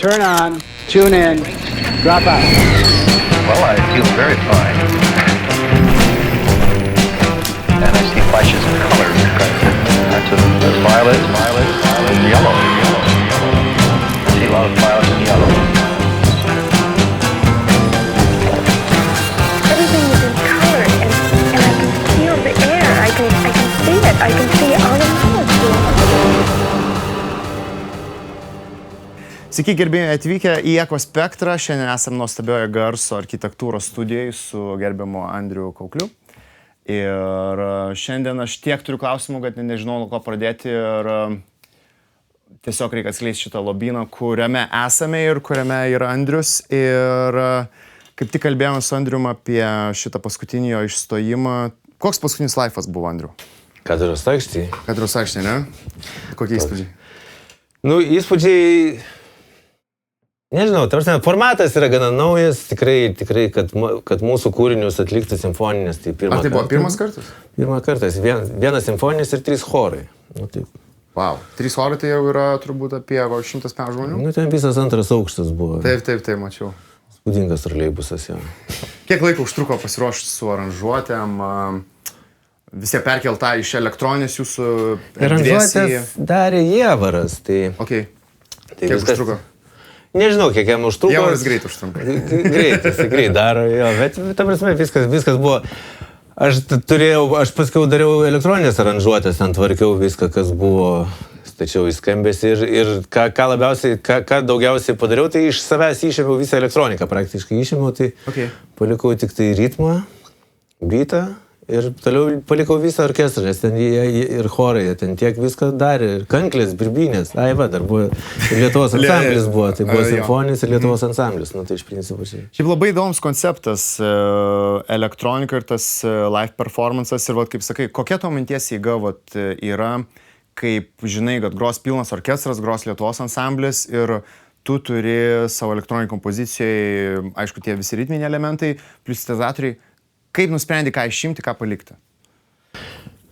turn on, tune in, drop out. Well, I feel very fine. And I see flashes of color. There's violet, and yellow. I see a lot of violet and yellow. Everything is in color, and I can feel the air. I can see it. I can see all the molecules. Sveiki, gerbėjai atvykę į Eko Spektrą. Šiandien esame nuostabioje garso architektūros studijoje su gerbiamu Andriu Kaukliu. Ir šiandien aš tiek turiu klausimų, kad nežinau, nuo ko pradėti. Ir tiesiog reikia atskleisti šitą lobyną, kuriame esame ir kuriame yra Andrius. Ir kaip tik kalbėjome su Andrium apie šitą paskutinį jo išstojimą. Koks paskutinis laifas buvo, Andriu? Katedros aikštėje. Katedros aikštėje, ne? Kokie įspūdžiai? Nu, įspūdžiai... Nežinau, tarsi formatas yra gana naujas, tikrai, kad mūsų kūrinius atlikti simfoninės, tai pirmą kartą. Ar tai buvo pirmas kartas? Pirmą kartą, vienas simfoninis ir 3 chorai. Nu, taip. Wow, 3 chorai tai jau yra turbūt apie 100 žmonių? Nu, ten visas antras aukštas buvo. Taip, mačiau. Spūdingas troleibusas, jo. Kiek laiko užtruko pasiruošti su aranžuotėm? Visi perkeltą iš elektroninės jūsų erdvės į... Aranžuotės darė Jievaras, tai... Okay. Tai kiek viskas... užtruko? Nežinau, kiek jam užtruko. Jievaras greit užtrunka. Greit daro, jo, bet ta prasme viskas buvo... Aš paskiau dariau elektroninės aranžuotės, ten tvarkiau viską, kas buvo, stačiau į skambesį ir ką daugiausiai padariau, tai iš savęs išėmiau visą elektroniką, praktiškai išėmiau, tai palikau tik tai ritmą, beatą ir toliau palikau visą orkestrą, nes ten ir chorai, ten tiek viską darė, ir kanklės, birbynės, dar buvo, ir Lietuvos ansamblis buvo, tai buvo simfoninis ir Lietuvos ansamblis, nu tai iš principo čia. Šiaip labai įdomus konceptas, elektronika ir tas live performances ir kaip sakai, kokia to minties eiga yra, kaip žinai, kad gros pilnas orkestras, gros Lietuvos ansamblis ir tu turi savo elektroninį kompozicijoje, aišku, tie visi ritminiai elementai, plus sintezatoriai. Kaip nusprendi, ką išimti, ką palikti?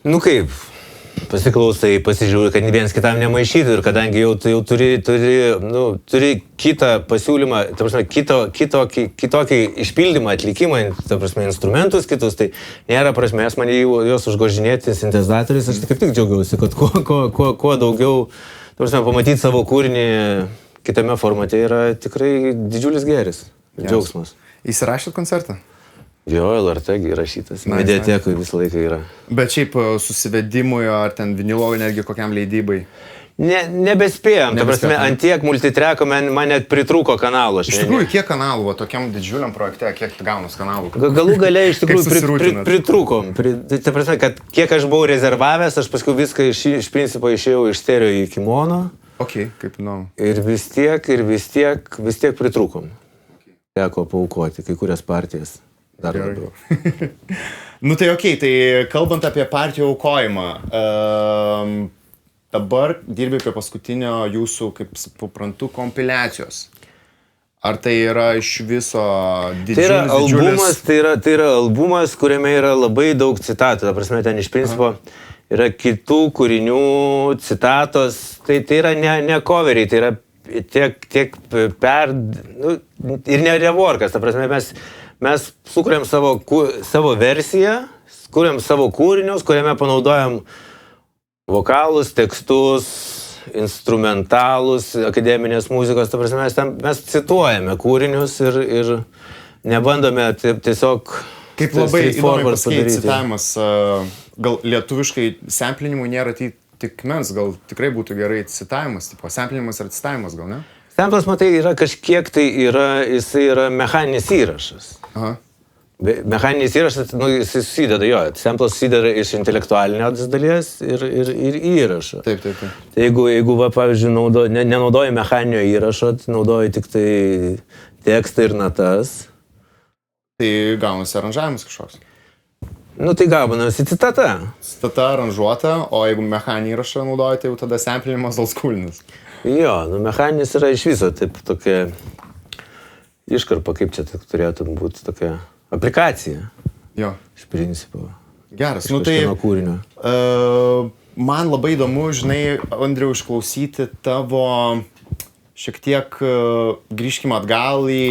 Nu kaip, pasiklausai, pasižiūri, kad vienas kitam nemaišytų ir kadangi jau turi kitą pasiūlymą, ta prasme, kitokį išpildymą, atlikimą, ta prasme, instrumentus kitus, tai nėra prasmės man juos užgožinėti sintezatoriais, aš kaip tik džiaugiausi, kad kuo daugiau, ta prasme, pamatyti savo kūrinį kitame formate yra tikrai didžiulis gėris, džiaugsmas. Įsirašėt koncertą? Jo, LRT įrašytas. Mediatekui visą laiką yra. Bet šiaip susivedimui ar ten vinilovui netgi kokiam leidybai? Nebespėjom. Ta prasme, ant tiek multitreko man net pritrūko kanalų. Iš tikrųjų, kiek kanalų, tokiam didžiuliam projekte, kiek gaunus kanalų? Galų gale iš tikrųjų pritrūkom. Ta prasme, kad kiek aš buvau rezervavęs, aš paskui viską iš principo išėjau iš stereo į kimono. Ok, kaip įdomu. Ir vis tiek pritrūkom. Teko paaukoti kai kurias partijas. Dar labiau. Nu tai okei, tai kalbant apie partijų aukojimą, dabar dirbi prie paskutinio jūsų, kaip suprantu, kompiliacijos. Ar tai yra iš viso didžiulis... Tai yra albumas, kuriame yra labai daug citatų. Ta prasme, ten iš principo yra kitų kūrinių citatos. Tai yra ne coveriai, tai yra tiek ir ne reworkas. Ta prasme, mes sukuriam savo versiją, kuriam savo kūrinius, kuriame panaudojam vokalus, tekstus, instrumentalus, akademinės muzikos. Ta prasme, mes cituojame kūrinius ir nebandome tiesiog... Kaip labai įdomiai pasakyti citavimas, gal lietuviškai samplinimui nėra tikmens, gal tikrai būtų gerai citavimas, tipo samplinimas ar citavimas, gal ne? Samplas, matai, yra kažkiek tai jisai yra mechaninis įrašas. Aha. Mechaninis įrašas, jis susideda, samplas susideda iš intelektualinės dalies ir įrašo. Taip. Tai jeigu pavyzdžiui, nenaudoji mechaninio įrašo, tai naudoji tik tai tekstą ir natas. Tai gaunasi aranžavimas kažkoks. Nu tai gaunasi citata. Citata aranžuota, o jeigu mechaninį įrašą naudoji, tai jau tada samplinimas oldschoolinis. Jo, mechaninis yra iš viso, taip tokia iškarpa, kaip čia turėtų būti tokia aplikacija. Jo. Iš principo. Geras, tai kūrinio. Man labai įdomu, žinai, Andriau, išklausyti tavo šiek tiek grįžkime atgal į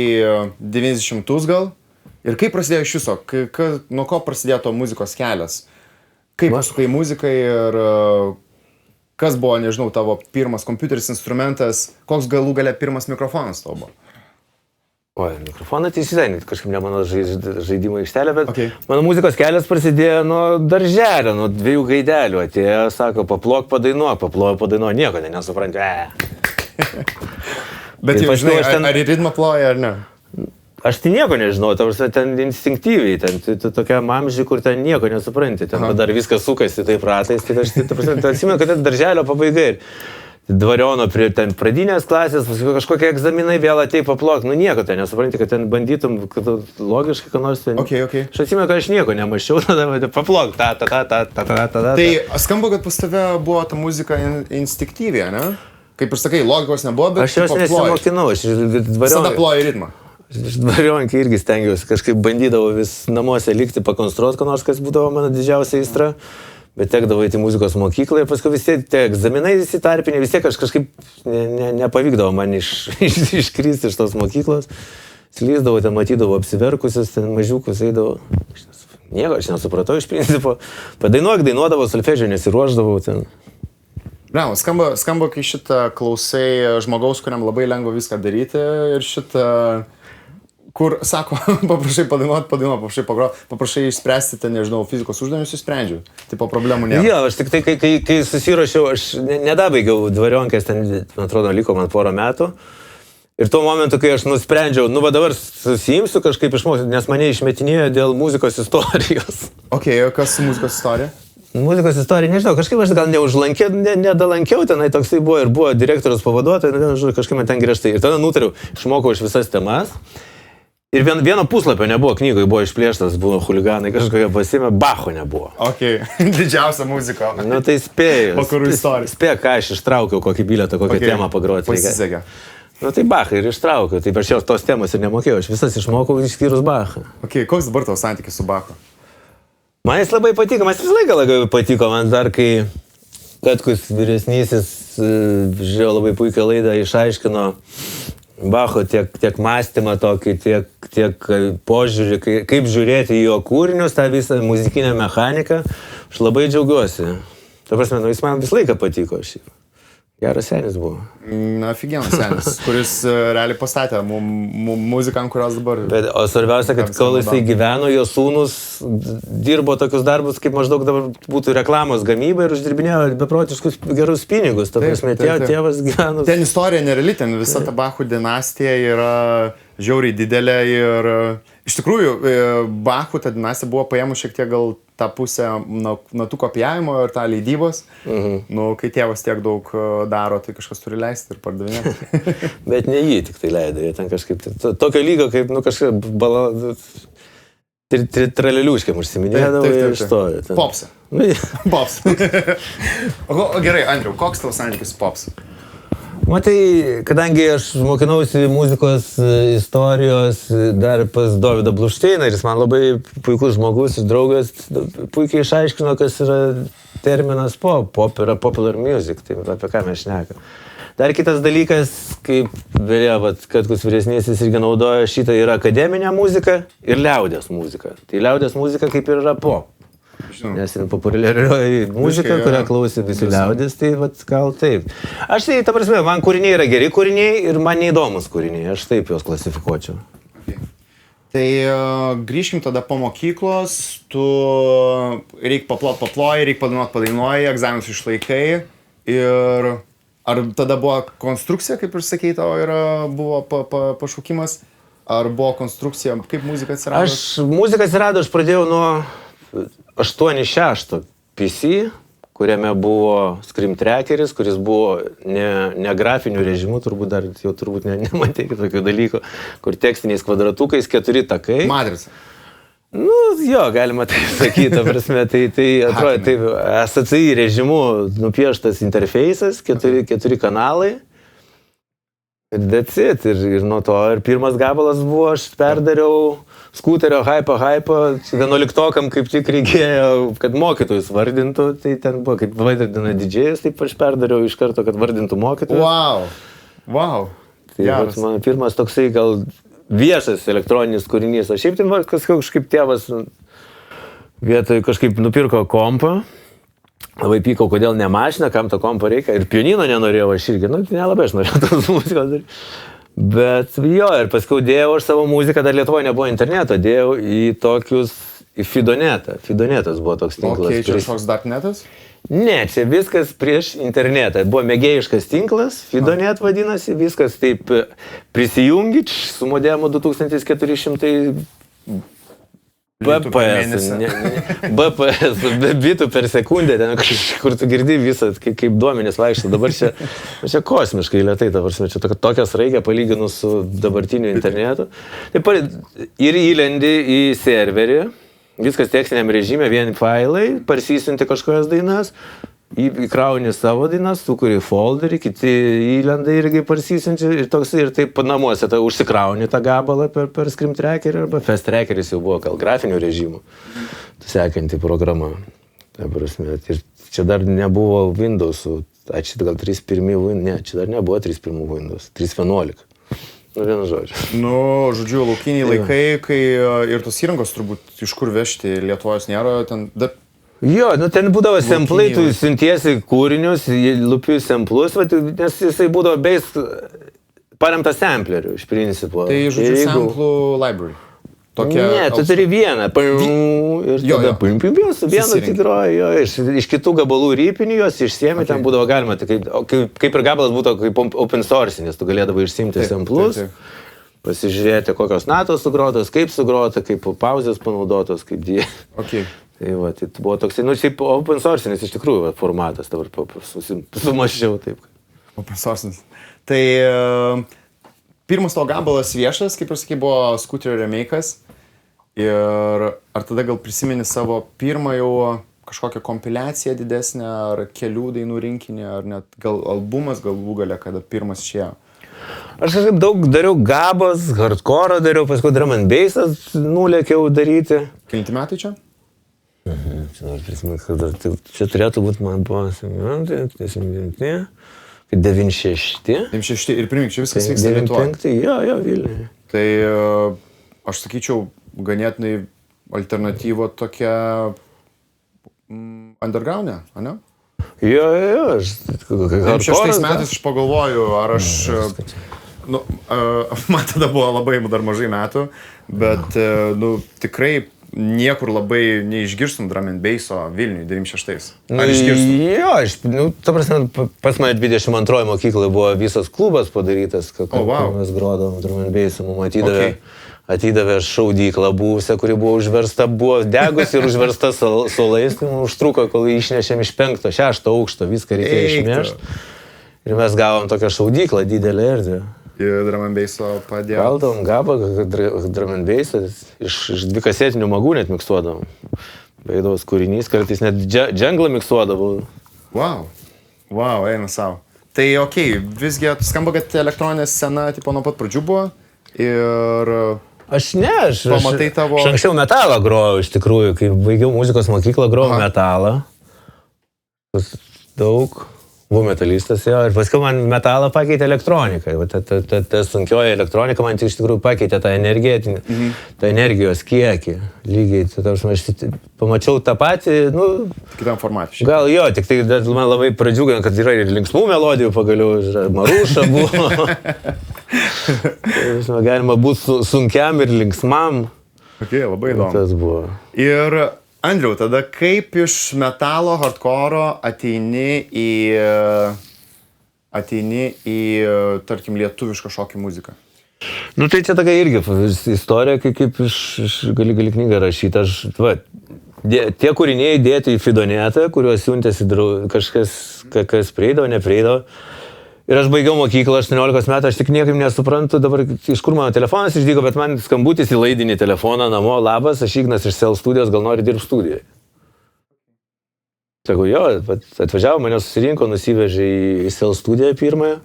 90-us gal. Ir kaip prasidėjo iš viso? Nuo ko prasidėjo to muzikos kelias? Kaip pasukai muzikai ir kas buvo, nežinau, tavo pirmas kompiuteris, instrumentas, koks galų gale pirmas mikrofonas tavo buvo? Oi, mikrofoną teisydai, kažkaip ne mano žaidimo aikštelė, bet mano muzikos kelias prasidėjo nuo darželio, nuo 2 gaidelių. Atėjo, sako, paplok, padainuok, nieko nesupranti. Bet jau žinai, ar į ritmą ploja, ar ne? Aš tai nieko nežinau, ten instinktyviai, ten tokiam amžiui, kur ten nieko nesupranti, ten dar viskas sukasi taip ratais, tai aš atsimenu, kad darželio pabaigai. Dvariono pradinės klasės, kažkokie egzaminai vėl atėjo paplok, nieko ten nesupranti, kad ten bandytum logiškai, ką nors ten. Okay. Aš atsimenu, kad aš nieko nemaščiau, tada paplok, ta. Tai skamba, kad pas tave buvo ta muzika instinktyviai, ne? Kaip ir sakai, logikos nebuvo, bet aš jos nesimokinau, aš visada ploju ritmą. Aš dvarionkai irgi stengiausi, kažkaip bandydavau vis namuose likti, pakonstruoti, ką nors, kas būdavo mano didžiausia aistra. Bet tekdavo į muzikos mokyklą ir paskui vis tiek tie egzaminai visi tarpiniai, vis tiek aš kažkaip nepavykdavo man iškristi iš tos mokyklos. Slyzdavau, ten matydavau apsiverkusius, ten mažiukus eidavau. Nieko, aš nesupratau iš principo. Dainuodavau, solfedžio nesiruošdavau ten. Ne, skamba, kai šitą klausai žmogaus, kuriam labai lengva viską daryti ir šitą... Kur, sako, paprašai padainuot, paprašai pagrot, paprašai išspręsti, ten, nežinau, fizikos uždavinius išsprendžiu. Tipo, problemų nėra. Jo, aš tik tai, kai susirašiau, aš nedabaigiau dvarionkės, ten, man atrodo, liko man 4 metų. Ir tuo momentu, kai aš nusprendžiau, dabar susijimsiu kažkaip išmokti, nes mane išmetinėjo dėl muzikos istorijos. Ok, o kas su muzikos istorija? Muzikos istorija, nežinau, kažkaip aš gal nedalankiau, tenai toksai buvo ir buvo direktoriaus pavaduotojas, kažkaip man ten griežtai. Ir tada nutariau, išmokau iš visas temas. Ir vieno puslapio nebuvo knygoje, buvo išplėštas, buvo chuliganai, kažkokie pasiėmė, Bacho nebuvo. Ok, didžiausia muzika. Tai spėjau. Vakarų istorija. Spėjau, ką aš ištraukiau, kokį bilietą, kokią temą pagroti. Pasisekė. Tai Bachą ir ištraukiau, tai aš jau tos temos ir nemokėjau, aš visas išmokau išskyrus Bachą. Ok, koks dabar tavo santykis su Bachu? Man jis labai patiko, man visą laiką labai patiko, man dar kai Katkus vyresnysis, žiūrėjau labai puikią laidą, išaiškino Bacho tiek mąstymą tokį, tiek požiūrį, kaip žiūrėti į jo kūrinius, tą visą muzikinę mechaniką, aš labai džiaugiuosi. Ta prasme, jis man visą laiką patiko šiaip. Geras senis buvo. Aфиgenas senis, kuris realiai pastatė muziką, ant kurios dabar... O svarbiausia, kad kol jisai gyveno, jo sūnus dirbo tokius darbus, kaip maždaug dabar būtų reklamos gamyba ir uždirbinėjo beprotiškus gerus pinigus. Ta prasme, tėvas gyveno... Ten istorija nereali, ten visa ta Bachų dinastija yra žiauriai didelė ir iš tikrųjų Bachų ta dinastija buvo paėmus šiek tiek gal tą pusę nuo tų kopijavimo ir tą leidybos. Kai tėvas tiek daug daro, tai kažkas turi leisti ir pardavinėti. Bet ne jį tik tai leido, jie ten kažkaip, tokio lygio kaip, kažkaip traleliuškiam užsiminėdavo ir išstojo. Popsą. Popsą. O gerai, Andriau, koks tavo santykis su popsu? Matai, kadangi aš mokinausi muzikos istorijos dar pas Dovydą Blušteiną ir jis man labai puikus žmogus, draugas, puikiai išaiškino, kas yra terminas pop. Pop yra popular music, tai apie ką mes šnekam. Dar kitas dalykas, kaip Katkus vyresnysis irgi naudoja šitą, yra akademinė muzika ir liaudės muzika. Tai liaudės muzika kaip ir yra pop. Nes populiarioji muzika, kurią klausė visi liaudės, tai gal taip. Aš tai, ta prasme, man kūriniai yra geri kūriniai ir man neįdomus kūriniai, aš taip juos klasifikuočiau. Tai grįžkim tada po mokyklos, tu reik paploji, reik padainuoji, egzaminus išlaikai ir ar tada buvo konstrukcija, kaip ir sakei, tavo buvo pašaukimas, ar buvo konstrukcija, kaip muzika atsirado? Muzika atsirado, aš pradėjau nuo 8.6 PC, kuriame buvo Scream Trackeris, kuris buvo ne grafiniu režimu, turbūt nematėkit tokių dalykų, kur tekstiniais kvadratukais 4 takai. Matrica. Jo, galima taip sakyti, prasme, tai atrodo, taip, SCI režimu nupieštas interfejsas, 4 kanalai. Ir that's it. Ir nuo to, ir pirmas gabalas buvo, aš perdariau skuterio hypo 11-okam kaip tik reikėjo, kad mokytojus vardintų, tai ten buvo, kaip vardina didžėjus, taip aš perdariau iš karto, kad vardintų mokytojus. Wow! Wow. Tai vat mano pirmas toksai gal viešas elektroninis kūrinys. O šiaip tai kažkaip tėvas vietoj kažkaip nupirko kompą. Labai pykau, kodėl ne mašina, kam to kompo reikia. Ir pianino nenorėjau, aš irgi, nelabai aš norėjau tos muzikos daryti. Bet jo, ir paskui dėjau aš savo muziką, dar Lietuvoje nebuvo interneto, dėjau į Fidonetą. Fidonetas buvo toks tinklas. Okay, čia kažkoks darknetas? Ne, čia viskas prieš internetą. Buvo mėgėjiškas tinklas, Fidonet vadinasi, viskas taip prisijungi, su modemu 2400 BPS, BPS, bitų per sekundę, ten, kur tu girdi visą, kaip duomenys vaikšto. Dabar čia kosmiškai lėtai, čia tokios reikia palyginus su dabartiniu internetu. Taip, ir įlendi į serverį, viskas tekstiniam režime, vieni failai, parsisinti kažkokias dainas, įkrauni savo dainas, sukuri folderį, kiti įlenda irgi parsisinti ir taip namuose užsikrauni tą gabalą per Scream Trackerį arba Fast Trackeris jau buvo gal grafinių režimų, sekanti programa. Ir čia dar nebuvo Windows'ų, čia gal 3.1, ne, čia dar nebuvo 3.1 Windows, 3.11. Vienu žodžiu. Žodžiu, laukiniai laikai, kai ir tos įrangos turbūt iš kur vežti, Lietuvos nėra, ten... Jo, ten būdavo samplai, tu siuntiesi kūrinius, lupi samplus, nes jisai būdavo paremtas sampleriu, iš principo. Tai žodžiu, samplų library. Ne, tu turi vieną. Ir tada vieną tikroji, iš kitų gabalų rypinių jos išsiemi, ten būdavo galima, kaip ir gabalas būtų kaip open source, nes tu galėdavai išsimti samplus, pasižiūrėti, kokios natos sugrotos, kaip pauzės panaudotos, kaip die. Okay. Tai buvo toksai, šiaip open source, nes iš tikrųjų formatas, dabar sumašiau taip. Open source. Tai pirmas tavo gabalas viešas, kaip ir sakai, buvo Scooterio remake'as. Ir ar tada gal prisimeni savo pirmą jau kažkokią kompiliaciją didesnę, ar kelių dainų rinkinį, ar net gal albumas galų gale, kada pirmas išėjo? Aš kažkaip daug dariau gabas, hardcore dariau, paskui drum and bass'as nulėkiau daryti. Kelinti metai čia? Čia noriu prisiminti, kad čia turėtų būti man buvo 96. 96 ir primink, čia viskas vyksta Lietuvoje. Jo, Vilniuje. Tai aš sakyčiau, ganėtinai alternatyva tokia underground'e, ane? Jo. 96 metais aš pagalvoju, ar aš... Man tada buvo labai dar mažai metų, bet tikrai niekur labai neišgirstum drum and basso Vilniui 96. Ar išgirstum? Jo, ta prasme, pas mane 22 mokykloje buvo visas klubas padarytas, kad mes grodavom drum and basso, mums atidavė šaudyklą buvusią, kuri buvo užversta, buvo degus ir užversta solais, tai mums užtruko, kol išnešėm iš 5-6 aukšto, viską reikėjo išmešti. Ir mes gavom tokią šaudyklą, didelę erdvę. Ir drum and basso padėjo. Galdavom gabą, drum and bassą, iš 2 kasetinių magų net miksuodavom. Beidavos kūrinys, kartais net dženglą miksuodavau. Wow, eina savo. Tai okei, visgi skamba, kad elektroninė scena nuo pat pradžių buvo ir... Aš pamatai tavo... Aš anksčiau metalą grojau, iš tikrųjų, kai baigiau muzikos mokyklą, grojau metalą. Daug. Buvau metalistas, jo, ir paskui man metalą pakeitė elektronika. Ta sunkioji elektronika man iš tikrųjų pakeitė tą energiją, tą energijos kiekį. Lygiai, aš pamačiau tą patį, kitam formatui. Gal jo, tik tai man labai pradžiugino, kad yra ir linksmų melodijų pagaliau, Maruša buvo. Galima būti sunkiam ir linksmam. Labai įdomu. Tas buvo. Ir... Andriau, tada kaip iš metalo, hardcore ateini į, tarkim, lietuvišką šokį muziką? Tai čia tokia irgi istorija, kaip gali knygą rašyti. Tie kūriniai dėti į Fidonetą, kuriuos siuntėsi kažkas prieidavo, neprieidavo. Ir aš baigiau mokyklą 18 metų, aš tik niekaip nesuprantu dabar, iš kur mano telefonas išdygo, bet man skambutis į laidinį telefoną namo, labas, aš Ignas iš Cell studijos, gal nori dirbti studijoje. Sakau, jo, atvažiavo, mane susirinko, nusivežė į Cell studiją pirmąją.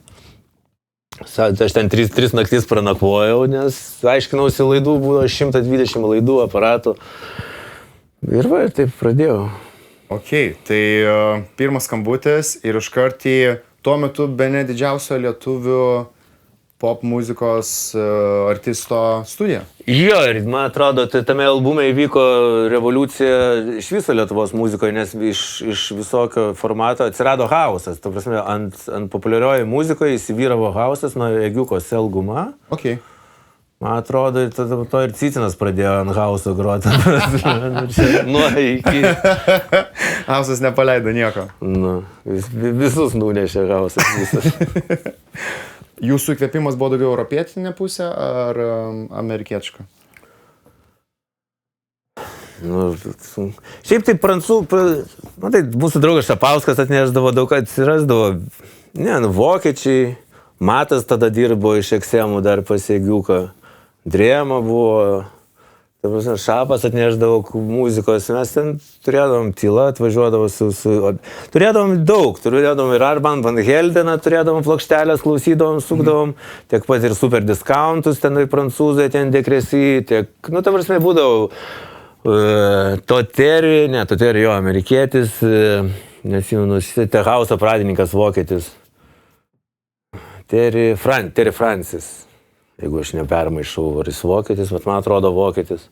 Aš ten 3 naktis pranakvojau, nes aiškinausi laidų, buvo 120 laidų aparatų. Ir taip pradėjau. Tai pirmas skambutis ir iškart į tuo metu bene didžiausio lietuvių pop muzikos artisto studija. Jo, ir man atrodo, tame albume įvyko revoliucija iš viso Lietuvos muzikoje, nes iš visokio formato atsirado hausas. Ta prasme, ant populiarioje muzikoje įsivyravo hausas nuo Egiuko Selguma. Okay. Man atrodo, to ir Cicinas pradėjo ant hauso groti. Nuo iki. Hausas nepaleido nieko. Nu, visus nunešė hausas. Visas. Jūsų įkvėpimas buvo daugiau europietinė pusė ar amerikietiška? Nu, šiaip tai tai mūsų draugas Šapauskas atnešdavo daug, atsirasdavo, vokiečiai, Matas tada dirbo iš Eksemų dar pas Egiuką, Drėma buvo, Šapas atnešdavo muzikos, mes ten turėdavom tylą, atvažiuodavo turėdavom daug, turėdavom ir Arban Van Heldeną, turėdavom plokštelės, klausydavom, sukdavom, tiek pat ir super discountus, ten prancūzai, ten dekresi, tiek, ta prasme, būdavo Toteri, jo, amerikietis, nesimenu, te hauso pradininkas vokietis, Terry Francis. Jeigu aš nepermaišau, ar jis vokietis, bet man atrodo vokietis.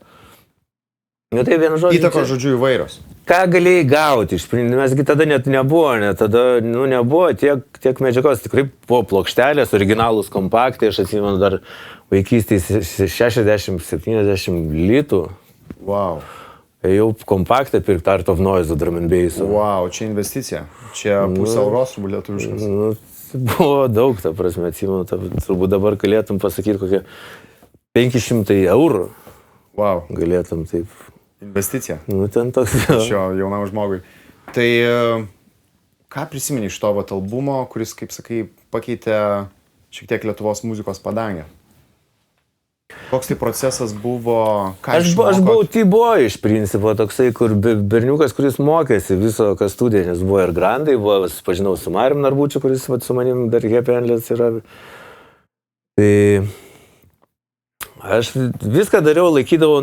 Tai vienu žodžiu. Įtakos žodžiu įvairios. Ką galėjai gauti? Mesgi tada net nebuvo, nebuvo tiek medžiagos, tikrai buvo plokštelės, originalūs kompaktai, aš atsimenu dar vaikystėje 60-70 litų. Wow. Jau kompaktą pirkti Art of Noise Drum and Bass. Wow, čia investicija. Čia pusę euros rublių lietuviškas. Buvo daug, ta prasme, atsimenu, turbūt dabar galėtum pasakyti kokią 500 eurų. Wow. Galėtum taip. Investicija. Ten toks. Šio jaunam žmogui. Tai ką prisimeni iš to albumo, kuris, kaip sakai, pakeitė šiek tiek Lietuvos muzikos padangę? Koks tai procesas buvo? Aš buvau T-boy iš principo, toksai, kur berniukas, kuris mokėsi viso, kas studija, nes buvo ir grandai, pažinau su Marium Narbučiu, kuris su manim dar Happy Endless yra. Tai aš viską dariau, laikydavau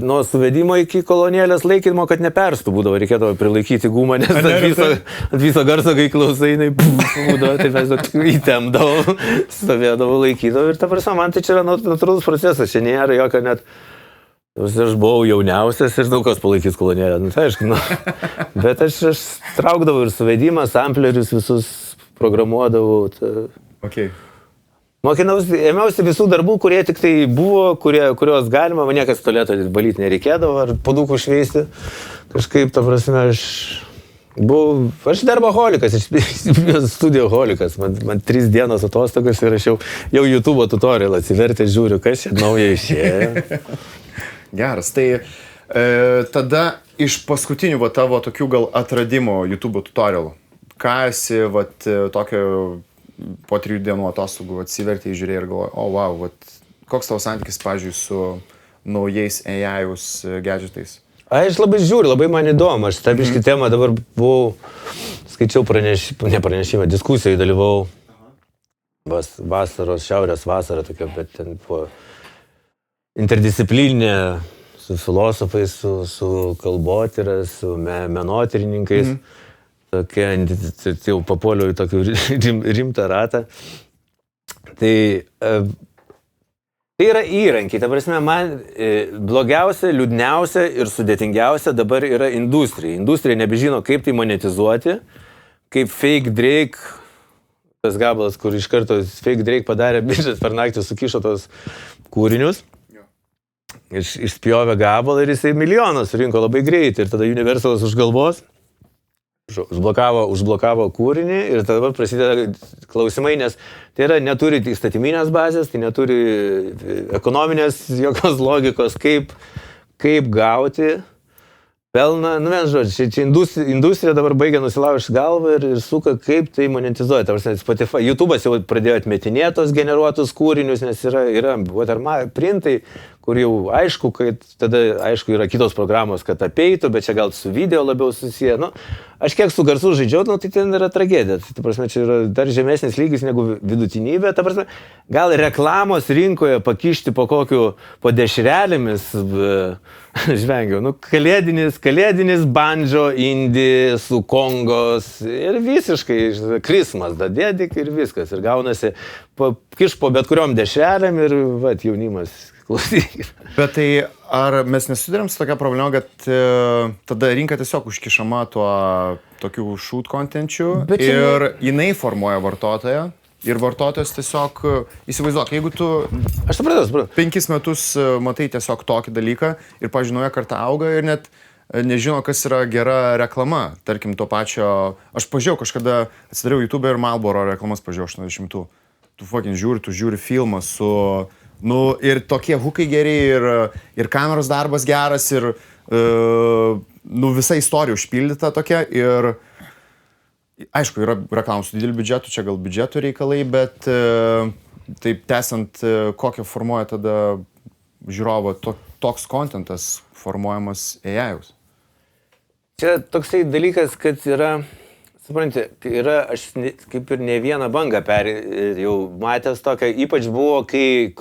nuo suvedimo iki kolonėlės laikymo, kad neperstų būdavo, reikėdavo prilaikyti gumą, nes ant viso garso, kai klausai, būdavo, tai mes įtemdavau, stovėdavau, laikydavau ir ta prasme, man tai čia yra natūralus procesas, čia nėra jokio net, aš buvau jauniausias ir daug kas palaikys kolonėlę, tai aišku, bet aš traukdavau ir suvedimą, samplerius visus programuodavau. Okay. Ėmiausi visų darbų, kurie tik tai buvo, kurios galima, man niekas tualeto valyti nereikėdavo, ar padūkų šveisti. Kažkaip, ta prasme, aš darboholikas, studioholikas. Man 3 dienos atostogos ir aš jau YouTube tutorial atsivertę žiūriu, kas čia nauja išėjo. Geras, tai tada iš paskutinių tavo tokių gal atradimo YouTube tutorialų, ką esi tokio po 3 dienų atostogų atsivertė, žiūrėjai ir galvoji, wow, koks tavo santykis, pavyzdžiui, su naujais AI-us gadgetais? Aš labai žiūriu, labai man įdomu, aš tą biškį temą dabar buvau, skaičiau nepranešimą, diskusijoje dalyvau, vasaros, šiaurės vasara tokia, bet ten buvo interdisciplininė, su filosofais, su kalbotyra, su menotyrininkais. Tokia, jau papuoliau į tokį rimtą ratą. Tai yra įrankiai, ta prasme, man blogiausia, liūdniausia ir sudėtingiausia dabar yra industrija. Industrija nebežino, kaip tai monetizuoti, kaip Fake Drake, tas gabalas, kur iš karto Fake Drake padarė, bišas per naktį sukišo tos kūrinius. Išspjovė gabalą ir jisai milijonas surinko labai greitai ir tada Universalas už galvos užblokavo kūrinį ir tada prasideda klausimai, nes tai neturi įstatyminės bazės, tai neturi ekonominės jokios logikos, kaip gauti pelną. Vien žodžiu, čia industrija dabar baigia nusilaužti galvą ir suka, kaip tai monetizuoja. Spotify, YouTube'as jau pradėjo atmetinėtos generuotus kūrinius, nes yra printai, kur jau aišku, kad tada aišku yra kitos programos, kad apeitų, bet čia gal su video labiau susiję. aš kiek su garsu žaidžiau, nu, tai ten yra tragedija. Tai, prasme, čia yra dar žemesnis lygis negu vidutinybė. Ta prasme, gal reklamos rinkoje pakišti po dešrelėmis, žvengiau, nu, kalėdinis bandžo, indi su kongos ir visiškai krismas, dadėdik ir viskas. Ir gaunasi, kiš po bet kuriom dešrelėm ir, vat, jaunimas klausykit. Bet tai ar mes nesudarėm su tokia problema, kad tada rinka tiesiog užkišama tuo tokių shoot contenčių ir jinai formuoja vartotoją ir vartotojas tiesiog įsivaizduok, jeigu tu Aš supratau. 5 metus matai tiesiog tokį dalyką ir pažinoja kartą auga ir net nežino, kas yra gera reklama. Tarkim, to pačio, aš pažiūrėjau kažkada, atsidariau YouTube ir Marlboro reklamas pažiūrėjau 80. Tu fucking žiūri filmą su nu, ir tokie hukai geri, ir kameros darbas geras, ir nu, visa istorija užpildyta tokia. Ir aišku, yra reklamų su dideliu biudžetu, čia gal biudžeto reikalai, bet taip tęsiant, kokią formuoja tada žiūrovo toks kontentas formuojamas AI-us. Čia toksai dalykas, kad yra, supranti, aš kaip ir ne vieną bangą jau matęs tokią, ypač buvo, kai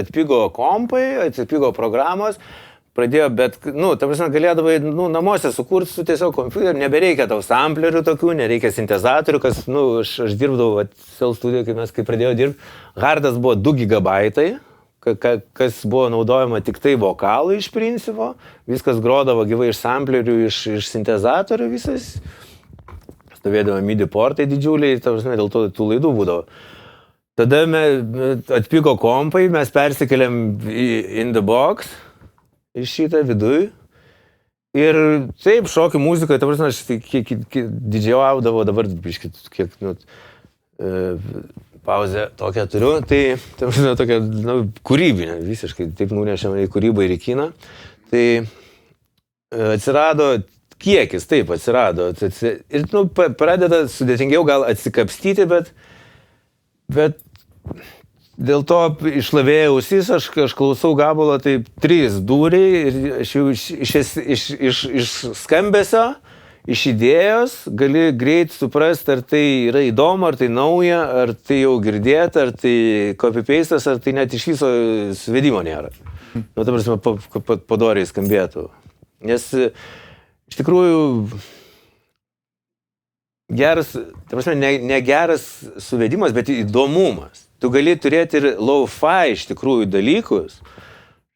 atpigo kompai, atpigo programos, pradėjo, bet, nu, ta prasme, galėdavai, nu, namuose sukurti su tiesiog kompiuteriu, nebereikia tau samplerių tokių, nereikia sintezatorių, kas, nu, aš dirbdavau Cell Studio, kai pradėjau dirbti, hardas buvo 2 gigabaitai, kas buvo naudojama tik tai vokalų iš principo, viskas grodavo gyvai iš samplerių, iš sintezatorių visas. Stovėdavo MIDI portai didžiuliai, dėl to tų laidų būdavo. Tada atpigo kompai, mes persikeliam in the box, iš šitą viduj. Ir taip, šokių muzika, aš didžiaudavo dabar, kiek, pauzę tokią turiu, tai tokia, kūrybinė, visiškai, taip nunešėme į kūrybą ir į kiną. Tai atsirado kiekis, taip atsirado. Ir pradeda sudėtingiau gal atsikapstyti, bet dėl to išlavėja ausis, aš klausau gabalą, taip 3 dūriai ir aš jau iš skambesio, iš idėjos gali greit suprasti, ar tai yra įdomu, ar tai nauja, ar tai jau girdėta, ar tai copy-pastas, ar tai net iš viso suvedimo nėra. Nu, ta prasme, padoriai skambėtų. Nes iš tikrųjų, geras, ta prasme, ne geras suvedimas, bet įdomumas. Tu gali turėti ir low-fi iš tikrųjų dalykus.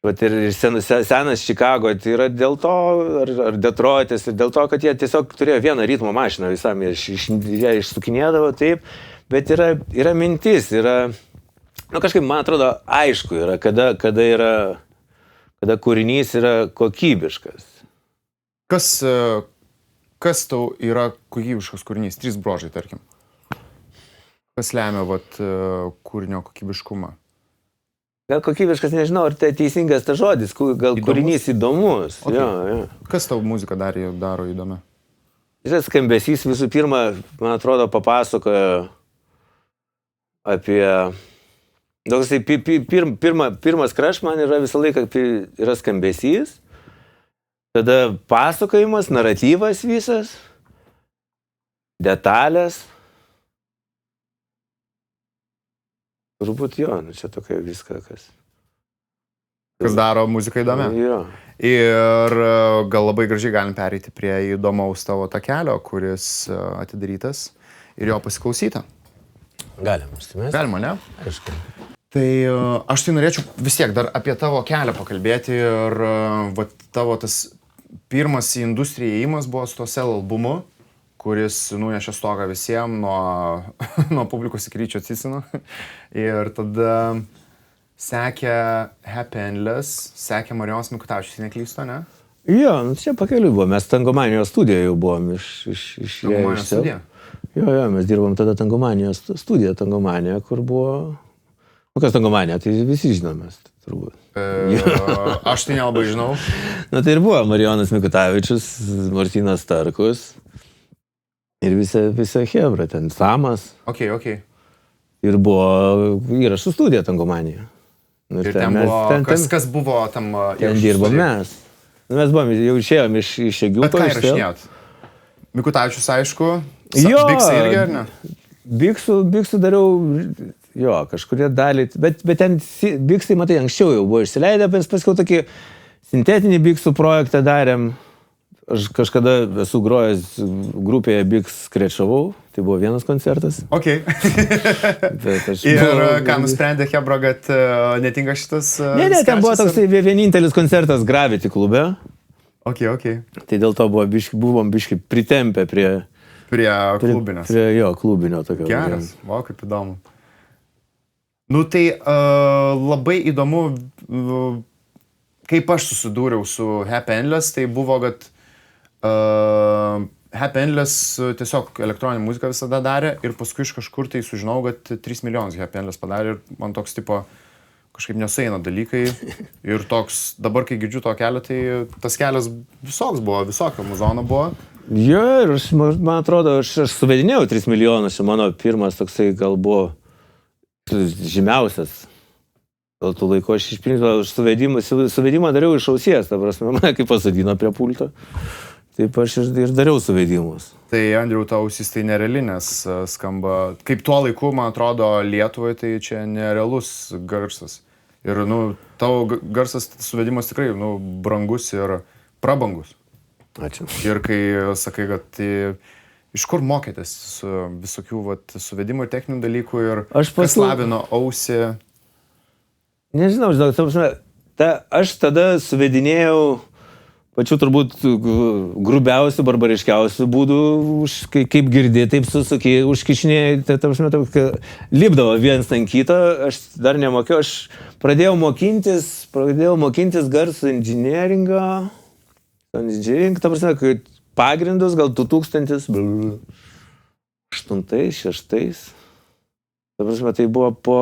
Bet ir senas Chicago, tai yra dėl to, ar Detroitas, ir dėl to, kad jie tiesiog turėjo vieną ritmo mašiną visam, jie išsukinėdavo taip, bet yra mintis, yra, nu kažkaip, man atrodo, aišku yra, kada kūrinys yra kokybiškas. Kas tau yra kokybiškas kūrinys? 3 bruožai, tarkim. Kas lemia kūrinio kokybiškumą? Gal kokybiškas, nežinau, ar tai teisingas tas žodis, gal kūrinys įdomus. Okay. Jo. Kas tau muziką daro įdomi? Skambesys visų pirma, man atrodo, papasakoja apie... Pirmas crush man yra visą laiką yra skambesys. Tada pasakojimas, naratyvas visas, detalės. Turbūt jo, čia tokia viską, kas daro muziką įdomią. Jo. Ir gal labai gražiai galim pereiti prie įdomaus tavo takelio, kuris atidarytas ir jo pasiklausyta. Galim, užsimesti. Galima, ne? Aišku. Tai aš tai norėčiau vis tiek dar apie tavo kelią pakalbėti ir tavo tas pirmas į industriją įėjimas buvo su to Cell albumu, kuris nunešė stogą visiems nuo publikos iki Ryčio Cicino. Ir tada sekė Happy Endless, sekė Marijonas Mikutavičius, neklystu, ne? Jo, čia pakeliui buvo, mes Tangomanijos studijoje jau buvom iš Tangomanijos studija? Jo, mes dirbom tada Tangomanijos studiją, Tangomanija, kur buvo... Nu, kas Tangomanija, tai visi žinomės, turbūt. Aš tai nelabai žinau. Na, tai ir buvo Marijonas Mikutavičius, Martynas Starkus ir visa chebra, ten Samas. Ok. Ir buvo įrašų studija Tangomanija. Ir ten buvo, kas buvo tam įrašų studija? Ten dirbom mes. Mes buvom, jau išėjom iš Egiuto. Bet ką įrašinėjot? Mikutavičius, aišku. Jo. Biksai irgi, ar ne? Biksų dariau, jo, kažkurie dalį, bet ten Biksai, matai, anksčiau jau buvo išsileidę, bet paskiau tokį sintetinį Biksų projektą darėm. Aš kažkada esu grojęs grupėje Biks Krečavau, tai buvo vienas koncertas. Ok. Ir ką nusprendė Hebra, kad netinka šitas... Ne, ten buvo toks vienintelis koncertas Gravity klube. Ok. Tai dėl to buvom biški pritempę prie klubinės. Prie jo klubinio tokio. Geras, wow, kaip įdomu. Nu tai labai įdomu, kaip aš susidūriau su Happy Endless, tai buvo, kad Happy Endless tiesiog elektroninę muziką visada darė ir paskui iš kažkur tai sužinau, kad 3 milijonus Happy Endless padarė ir man toks tipo kažkaip nesueina dalykai ir toks, dabar kai girdžiu to kelią, tai tas kelias visoks buvo, visokio muzono buvo. Jo, ir man atrodo, aš suvedinėjau 3 milijonus, mano pirmas toksai gal buvo žymiausias. Dėl tų laikų aš iš principo suvedimą dariau iš ausies, ta prasme, mane kaip pasodino prie pulto. Taip aš ir dariau suvedimus. Tai Andriau, tavo ausis tai nereali, nes skamba, kaip tuo laiku, man atrodo, Lietuvoje, tai čia nerealus garsas. Ir, tavo garsas suvedimas tikrai, brangus ir prabangus. Ačiū. Ir kai sakai, kad iš kur mokėtės visokių suvedimų ir techninių dalykų ir kas lavino ausį? Nežinau, aš tada suvedinėjau pačių turbūt grubiausių, barbariškiausių būdų, kaip girdi, taip susukiai, užkišinėjai, lipdavo vienas ant kito, aš dar nemokėjau, aš pradėjau mokintis garsų inžinieringą, ta prasme, kad pagrindus gal 2008, 2006, ta prasme, tai buvo po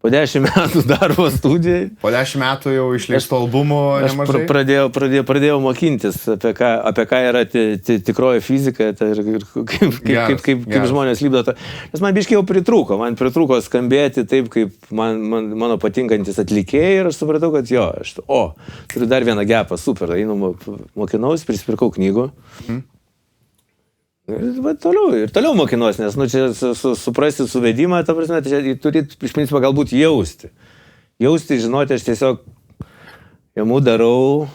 10 metų darbo studijai. Po 10 metų jau išleistų albumų nemažai. Aš pradėjau mokintis, apie ką yra tikroji fizika ir kaip žmonės lipdo. Nes man biškiai jau pritrūko skambėti taip, kaip mano patinkantis atlikėjai ir aš supratau, kad turiu dar vieną gepą, super, mokinausi, prisipirkau knygų. Ir toliau mokinuosi, nes čia suprasti suvedimą, ta prasme, tai turi iš principo galbūt jausti, žinoti, aš tiesiog jėmų darau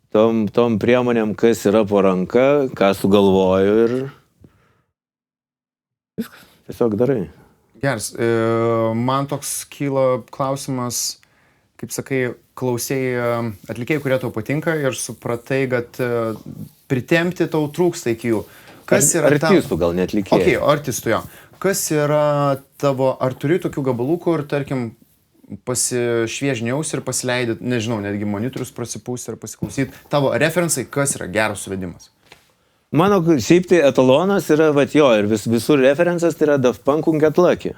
tom priemonėm, kas yra po ranka, ką sugalvoju ir viskas, tiesiog darai. Geras, man toks kyla klausimas, kaip sakai, klausėjai atlikėjai, kurie tau patinka ir supratai, kad pritempti tau trūksta iki jų. Artistų gal netlikėjai. Ok, artistų jo. Kas yra tavo, ar turi tokių gabalų, kur, tarkim, pasišviežniaus ir pasileidai, nežinau, netgi monitorius prasipūsti ir pasiklausyti, tavo referencai, kas yra geras suvedimas? Mano šiaip tai etalonas yra, ir visur referencas tai yra Daft Punk Get Lucky.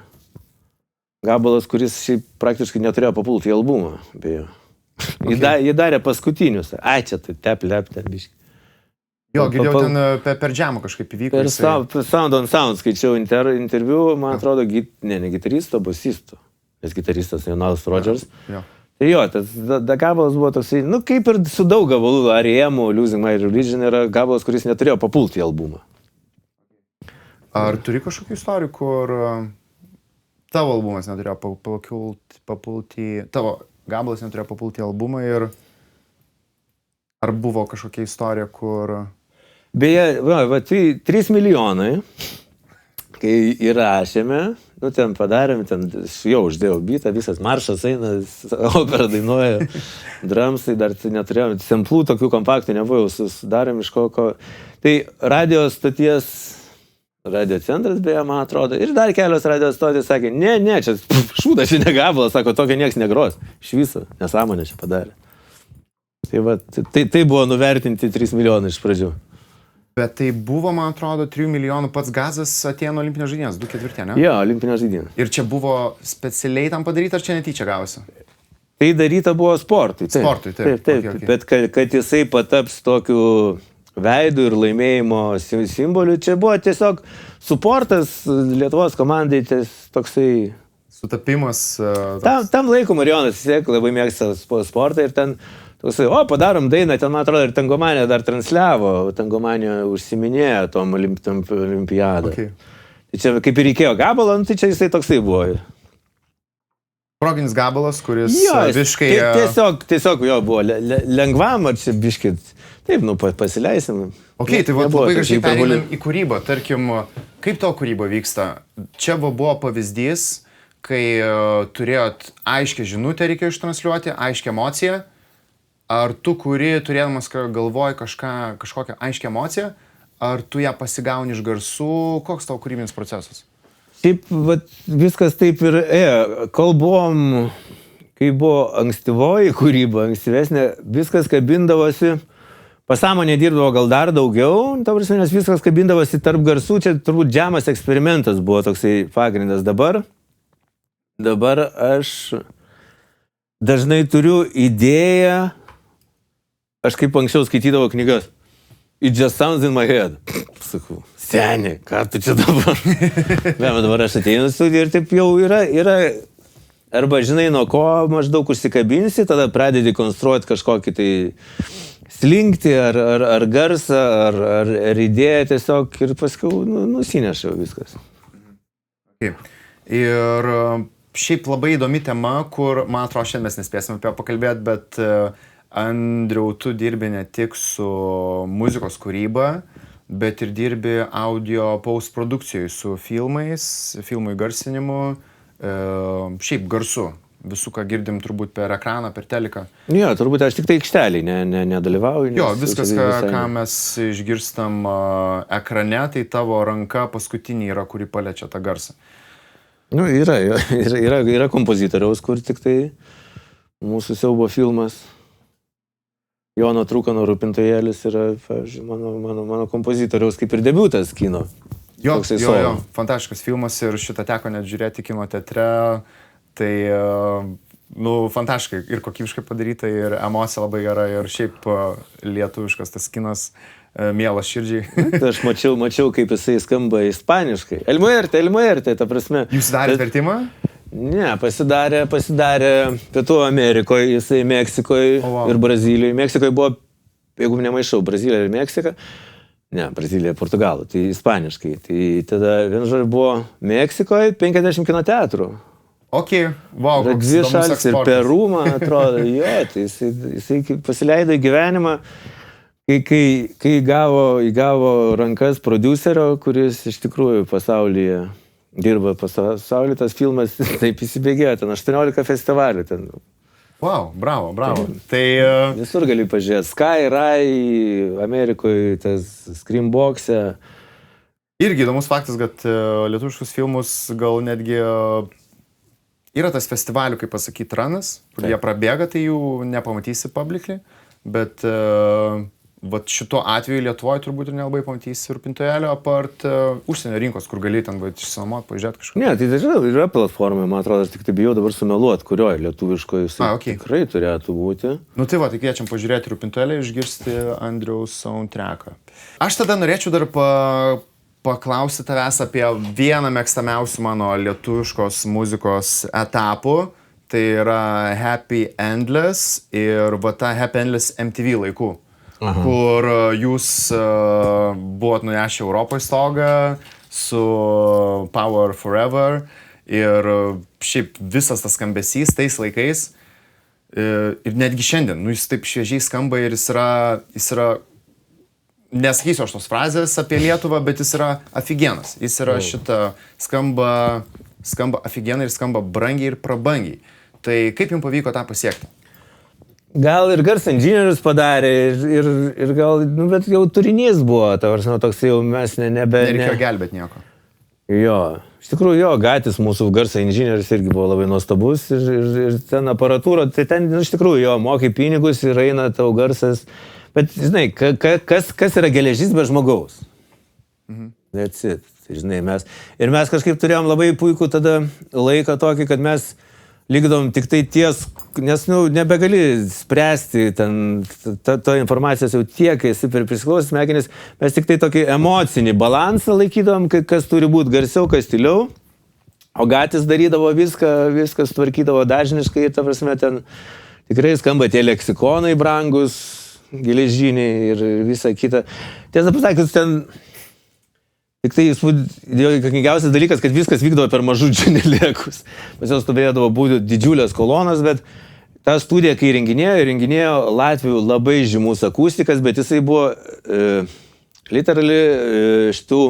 Gabalas, kuris šiaip praktiškai neturėjo papulti į albumą, beje. Jį darė paskutinius. Čia tai tep, biškai. Jo, girdėjau ten per džemą kažkaip įvyko. Per Sound on Sound skaičiau interviu, man atrodo, ne gitaristo, basisto. Nes gitaristas Jonas Rodgers. Tai tas gabalas buvo toksai, kaip ir su daug gabalų, R.E.M. Losing My Religion yra gabalas, kuris neturėjo papulti į albumą. Ar turi kažkokių istorijų, kur tavo albumas neturėjo papulti, tavo gabalas neturėjo papulti į albumą ir ar buvo kažkokia istorija, kur... Beje, 3 milijonai, kai įrašėme, ten padarėm, jau uždėjau bitą, visas maršas eina, opera dainuoja, drumsai, dar neturėjom, semplų tokių kompaktų nebuvo, sudarėm iš ko. Tai radio stoties, radio centras, beje, man atrodo, ir dar kelios radio stotis sakė, ne, čia šūdas, čia negabalas, sako, tokio nieks negros, iš viso, nesąmonė čia padarė. Tai buvo nuvertinti 3 milijonai iš pradžių. Bet tai buvo, man atrodo, 3 milijonų pats gazas Atėnų olimpinės žaidynės, 2004, ne? Jo, olimpinės žaidynės. Ir čia buvo specialiai tam padaryta, ar čia netyčia gavosi? Tai daryta buvo sportui. Sportui, taip. Okay. Bet kad jisai pataps tokiu veidu ir laimėjimo simboliu, čia buvo tiesiog suportas Lietuvos komandai, toksai... Sutapimas. Tam laiku Marijonas vis tiek labai mėgsta sportą ir ten Toksai, padarom dainą, ten, man atrodo, ir Tangomanė dar transliavo, Tangomanė užsiminėjo tom olimpiadą. Okay. Tai čia kaip ir reikėjo gabalą, tai čia jisai toksai buvo. Proginis gabalas, kuris visiškai... Tiesiog jo buvo lengvam, ar čia biškit, taip, pasileisim. Ok, tai labai gražiai pereinam į kūrybą. Tarkim, kaip to kūryba vyksta? Čia buvo pavyzdys, kai turėjot aiškę žinutę, reikėjo ištransliuoti, aiškę emociją. Ar tu kuri, turėdamas galvoj kažkokią aiškę emociją, ar tu ją pasigauni iš garsų? Koks tavo kūrybinis procesas? Taip, viskas taip ir kai buvo ankstyvoji kūryba, ankstyvesnė, viskas kabindavosi, pasąmonė dirbdavo gal dar daugiau, nes viskas kabindavosi tarp garsų, čia turbūt džemas eksperimentas buvo toksai pagrindas. Dabar aš dažnai turiu idėją, aš kaip anksčiau skaitydavau knygas. It just sounds in my head. Sakau, seni, ką tu čia dabar? Dabar aš ateinu studiją ir taip jau yra, arba žinai, nuo ko maždaug užsikabinsi, tada pradedi konstruoti kažkokį tai slinkti, ar garsą, ar idėją tiesiog ir paskui nusineša viskas. Okay. Ir šiaip labai įdomi tema, kur, man atrodo, šiandien mes nespėsime apie pakalbėti, bet Andriau, tu dirbi ne tik su muzikos kūryba, bet ir dirbi audio postprodukcijai su filmais, filmų įgarsinimu, šiaip garsu. Visų, ką girdim turbūt per ekraną, per teliką. Jo, turbūt aš tik tai aikštelį nedalyvauju. Jo, viskas, ką mes išgirstam ekrane, tai tavo ranka paskutinė yra, kuri paliečia tą garsą. Yra kompozitoriaus, kur tik tai mūsų siaubo filmas. Jono Trukano Rūpintojėlis yra, mano kompozitoriaus kaip ir debiutas kino. Jo, fantastiškas filmas ir šitą teko net žiūrėti kino teatre. Tai, fantastiškai ir kokybiškai padaryta, ir emocija labai gera, ir šiaip lietuviškas tas kinas mielas širdžiai. Aš mačiau, kaip jisai skamba ispaniškai. El muerte, ta prasme. Jūs darėte vertimą? Ne, pasidarė Pietų Amerikoje, jisai Meksikoje ir Brazilijoje. Meksikoje buvo, jeigu nemaišau, Brazilija ir Meksika. Ne, Brazilija ir Portugalų, tai ispaniškai. Tai tada vienžodžiu buvo Meksikoje 50 kino teatrų. Ok, wow, koks dvi šalis ir Peru, man atrodo, tai jisai pasileido į gyvenimą, kai įgavo rankas prodiuserio, kuris iš tikrųjų pasaulyje dirba pasaulį, tas filmas taip įsibėgėjo, ten 18 festivalių ten. Wow, bravo. Tai visur gali pažiūrėti. Sky, Rai, Amerikoje, tas Screambox'e. Irgi įdomus faktas, kad lietuviškus filmus gal netgi yra tas festivalių, kaip pasakyti, ranas, kur jie prabėga, tai jų nepamatysi publicly, bet šituo atveju Lietuvoje turbūt ir nelabai pamatysi Rūpintojėlio apart užsienio rinkos, kur gali ten išsinuomoti, pažiūrėti kažką. Ne, tai dažnai yra platformai, man atrodo, aš tik tai bijau dabar sumeluoti, kurioje lietuviškoje tikrai turėtų būti. Tai tai kviečiam pažiūrėti Rūpintojėlį, išgirsti Andriaus soundtracką. Aš tada norėčiau dar paklausti tavęs apie vieną mėgstamiausių mano lietuviškos muzikos etapų. Tai yra Happy Endless ir ta Happy Endless MTV laikų. Aha. Kur jūs buvot nunešę Europos stogą su Power Forever ir šiaip visas tas skambesys tais laikais ir netgi šiandien, jis taip šviežiai skamba ir jis yra nesakysiu aš tos frazės apie Lietuvą, bet jis yra aфиgenas. Jis yra skamba aфиgenai ir skamba brangiai ir prabangiai. Tai kaip jums pavyko tą pasiekti? Gal ir garso inžinierius padarė ir gal, bet jau turinys buvo, toks jau mes nereikėjo gelbėti nieko. Jo, iš tikrųjų Gatis, mūsų garso inžinierius irgi buvo labai nuostabus ir ten aparatūra, tai ten iš tikrųjų mokai pinigus ir eina tau garsas, bet žinai, kas yra geležis be žmogaus? That's it, tai, žinai, mes kažkaip turėjom labai puikų tada laiką tokį, kad mes lygdom tik tai ties, nes nebegali spręsti, ta informacija jau tiek, esi per prisiklausęs smegenis, mes tik tai tokį emocinį balansą laikydom, kas turi būti garsiau, kas tyliau, o Gatis darydavo viskas tvarkydavo dažniškai ir ta prasme ten tikrai skamba tie leksikonai brangus, geležiniai ir visa kita. Tiesą pasakius, ten tik tai įspūdingiausias dalykas, kad viskas vykdavo per mažų džinelėkus. Pas jos stovėdavo būti didžiulės kolonos, bet ta studija, kai renginėjo Latvių labai žymus akustikas, bet jisai buvo literally šitų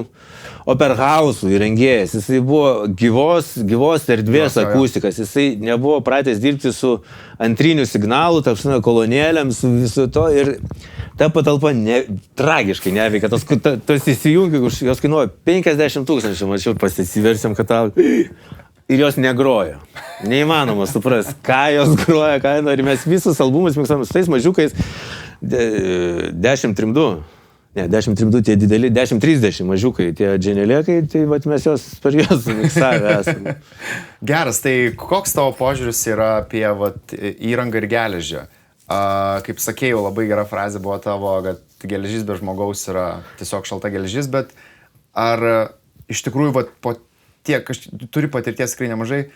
operhausų įrengėjas. Jisai buvo gyvos erdvės akustikas. Jisai nebuvo pratęs dirbti su antriniu signalu, kolonėlėm, su visu to. Ir ta patalpa tragiškai neveikia. Tas įsijungi, jos kainuoja 50 000, mačiau, pasiversiam katalogą. Ir jos negrojo. Neįmanoma supras, ką jos groja, ką nori. Mes visus albumus miksam su tais mažiukais 10-3-2. Ne, 10-3-2 tie dideli, 10-30 mažiukai, tie dženelėkai, tai vat, mes jos per juos miksavę esame. Geras, tai koks tavo požiūris yra apie vat, įrangą ir geležį? Kaip sakėjau, labai gera frazė buvo tavo, kad geležis be žmogaus yra tiesiog šalta geležis, bet ar iš tikrųjų vat, po tiek, aš turiu patirties tikrai nemažai,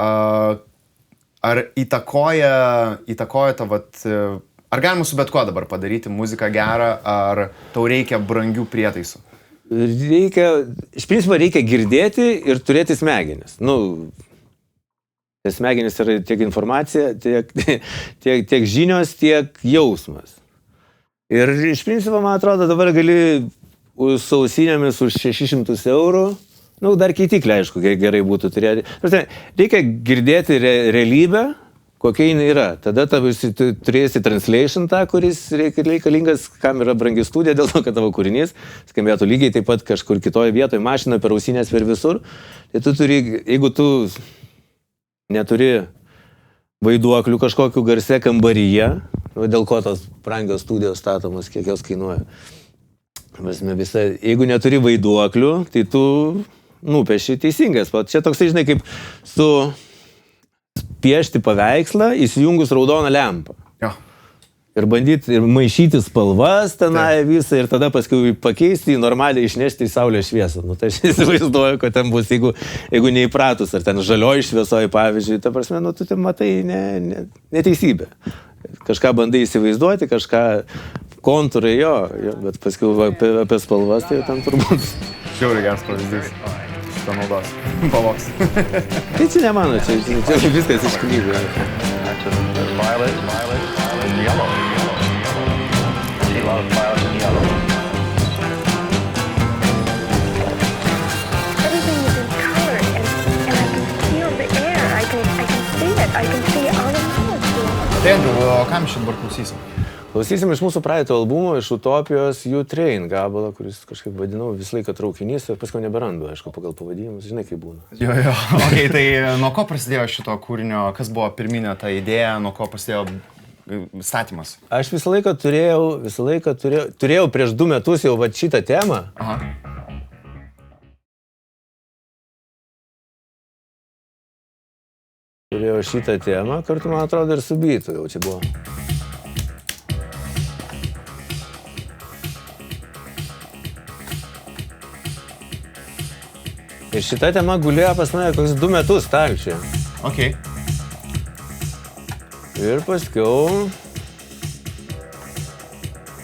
ar įtakoja tą vat, ar galima su bet ko dabar padaryti muziką gerą, ar tau reikia brangių prietaisų? Iš principo reikia girdėti ir turėti smegenis. Smegenis yra tiek informacija, tiek žinios, tiek jausmas. Ir iš principo, man atrodo, dabar gali su ausinėmis už 600 eurų, dar keitiklį, aišku, gerai būtų turėti. Reikia girdėti realybę, kokia jinai yra. Tada turėsi translation tą, kuris reikalingas, kam yra brangi studija, dėl to, kad tavo kūrinys skambėtų lygiai taip pat kažkur kitoje vietoje, mašina, per ausinės, per visur. Tai tu turi, jeigu tu neturi vaiduoklių kažkokių garse kambaryje, dėl ko tos brangios studijos statomos, kiek jos kainuoja. Jeigu neturi vaiduoklių, tai tu nupieši teisingas. Čia toksai, žinai, kaip su piešti paveikslą, įsijungus raudoną lempą. Jo. Ir bandyti ir maišyti spalvas tenai visą ir tada paskui pakeisti į normaliai išnešti į saulės šviesą. Tai aš įsivaizduoju, kad ten bus, jeigu neįpratus, ar ten žalioj šviesoje, pavyzdžiui, ta prasme, tu ten matai neteisybę. Kažką bandai įsivaizduoti, kažką kontūrai jo, bet paskui apie spalvas, tai ten turbūt. Žiauriai geras pavyzdys. Šitą naudos. Pavoks. Tai čia ne mano, čia viskas iš knygų. There's violet and yellow. I see a lot of violet and yellow. Everything is in color, and I can feel the air. I can see it. I can see all the molecules. Tai, Andriu, o kam šiandien dabar klausysim? Klausysim iš mūsų praeito albumo, iš Utopijos U-Train gabalą, kuris kažkaip vadinau visą laiką traukinys ir paskui neberandu, aišku, pagal pavadinimus, žinai, kaip būna. Jo. Okay, tai nuo ko prasidėjo šito kūrinio, kas buvo pirminė ta idėja, nuo ko prasidėjo statymas? Aš visą laiką turėjau prieš 2 metus jau šitą temą. Aha. Turėjau šitą temą, kartu, man atrodo, ir su Bytu jau čia buvo. Ir šita tema gulėjo pas mane kokius 2 metus stalčiuje. Okay. Ir paskiau...